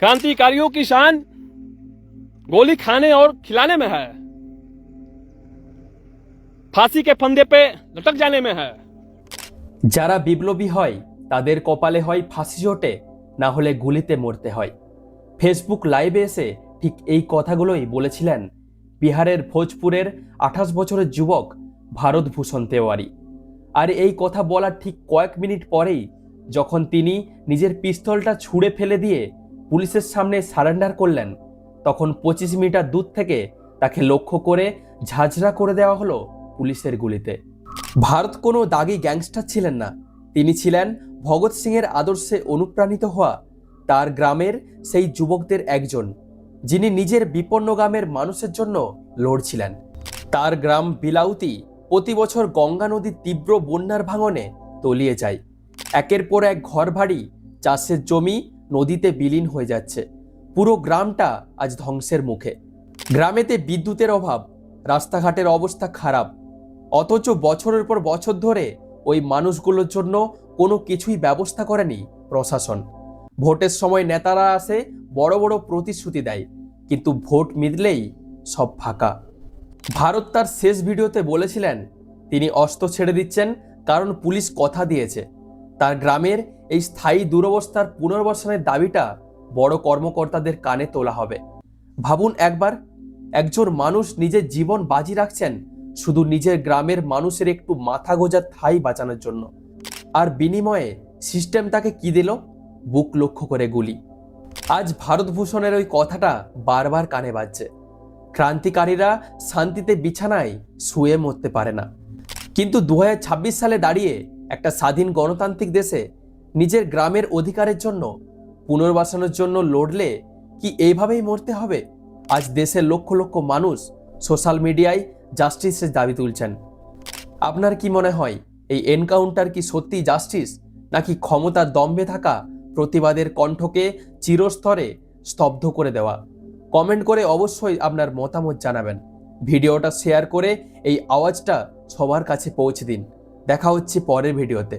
क्रांतिकारियों की शान गोली खाने और खिलाने में है, फांसी के फंदे पे लटक जाने में है। যারা বিপ্লবী হয় তাদের কপালে হয় ফাঁসি জোটে, না হলে গুলিতে মরতে হয়। ফেসবুক লাইভে এসে ঠিক এই কথাগুলোই বলেছিলেন বিহারের ভোজপুরের 28 বছরের যুবক ভারত ভূষণ তেওয়ারি। আর এই কথা বলার ঠিক কয়েক মিনিট পরেই যখন তিনি নিজের পিস্তলটা ছুঁড়ে ফেলে দিয়ে পুলিশের সামনে সারেন্ডার করলেন, তখন 25 মিটার দূর থেকে তাকে লক্ষ্য করে ঝাঁঝরা করে দেওয়া হলো পুলিশের গুলিতে। ভারত কোনো দাগি গ্যাংস্টার ছিলেন না, তিনি ছিলেন ভগৎ সিংয়ের আদর্শে অনুপ্রাণিত হওয়া তার গ্রামের সেই যুবকদের একজন, যিনি নিজের বিপন্ন গ্রামের মানুষের জন্য লড়ছিলেন। তার গ্রাম বিলাউতি প্রতি বছর গঙ্গা নদীর তীব্র বন্যার ভাঙনে তলিয়ে যায়। একের পর এক ঘরবাড়ি, চাষের জমি নদীতে বিলীন হয়ে যাচ্ছে। পুরো গ্রামটা আজ ধ্বংসের মুখে। গ্রামেতে বিদ্যুতের অভাব, রাস্তাঘাটের অবস্থা খারাপ, অথচ বছরের পর বছর ধরে ওই মানুষগুলোর জন্য কোনো কিছুই ব্যবস্থা করেনি প্রশাসন। ভোটের সময় নেতারা আসে, বড় বড় প্রতিশ্রুতি দেয়, কিন্তু ভোট মিটলেই সব ফাঁকা। ভারত তার শেষ ভিডিওতে বলেছিলেন তিনি অস্ত্র ছেড়ে দিচ্ছেন কারণ পুলিশ কথা দিয়েছে। তার গ্রামের এই স্থায়ী দুরবস্থার পুনর্বাসনের দাবিটা বড় কর্মকর্তাদের কানে তোলা হবে। ভাবুন একবার, একজন মানুষ নিজের জীবন বাজি রাখছেন শুধু নিজের গ্রামের মানুষের একটু মাথা গোঁজার ঠাঁই বাঁচানোর জন্য, আর বিনিময়ে সিস্টেম তাকে কি দিল? বুক লক্ষ্য করে গুলি। আজ ভারত ভূষণের ওই কথাটা বারবার কানে বাজছে। ক্রান্তিকারীরা শান্তিতে বিছানায় শুয়ে মরতে পারে না, কিন্তু 2026 সালে দাঁড়িয়ে একটা স্বাধীন গণতান্ত্রিক দেশে নিজের গ্রামের অধিকারের জন্য, পুনর্বাসনের জন্য লড়লে কি এইভাবেই মরতে হবে? আজ দেশের লক্ষ লক্ষ মানুষ সোশ্যাল মিডিয়ায় জাস্টিসের দাবি তুলছেন। আপনার কি মনে হয় এই এনকাউন্টার কি সত্যি জাস্টিস, নাকি ক্ষমতার দম্ভে থাকা প্রতিবাদের কণ্ঠকে চিরস্তরে স্তব্ধ করে দেওয়া? কমেন্ট করে অবশ্যই আপনার মতামত জানাবেন। ভিডিওটা শেয়ার করে এই আওয়াজটা সবার কাছে পৌঁছে দিন। দেখা হচ্ছে পরের ভিডিওতে।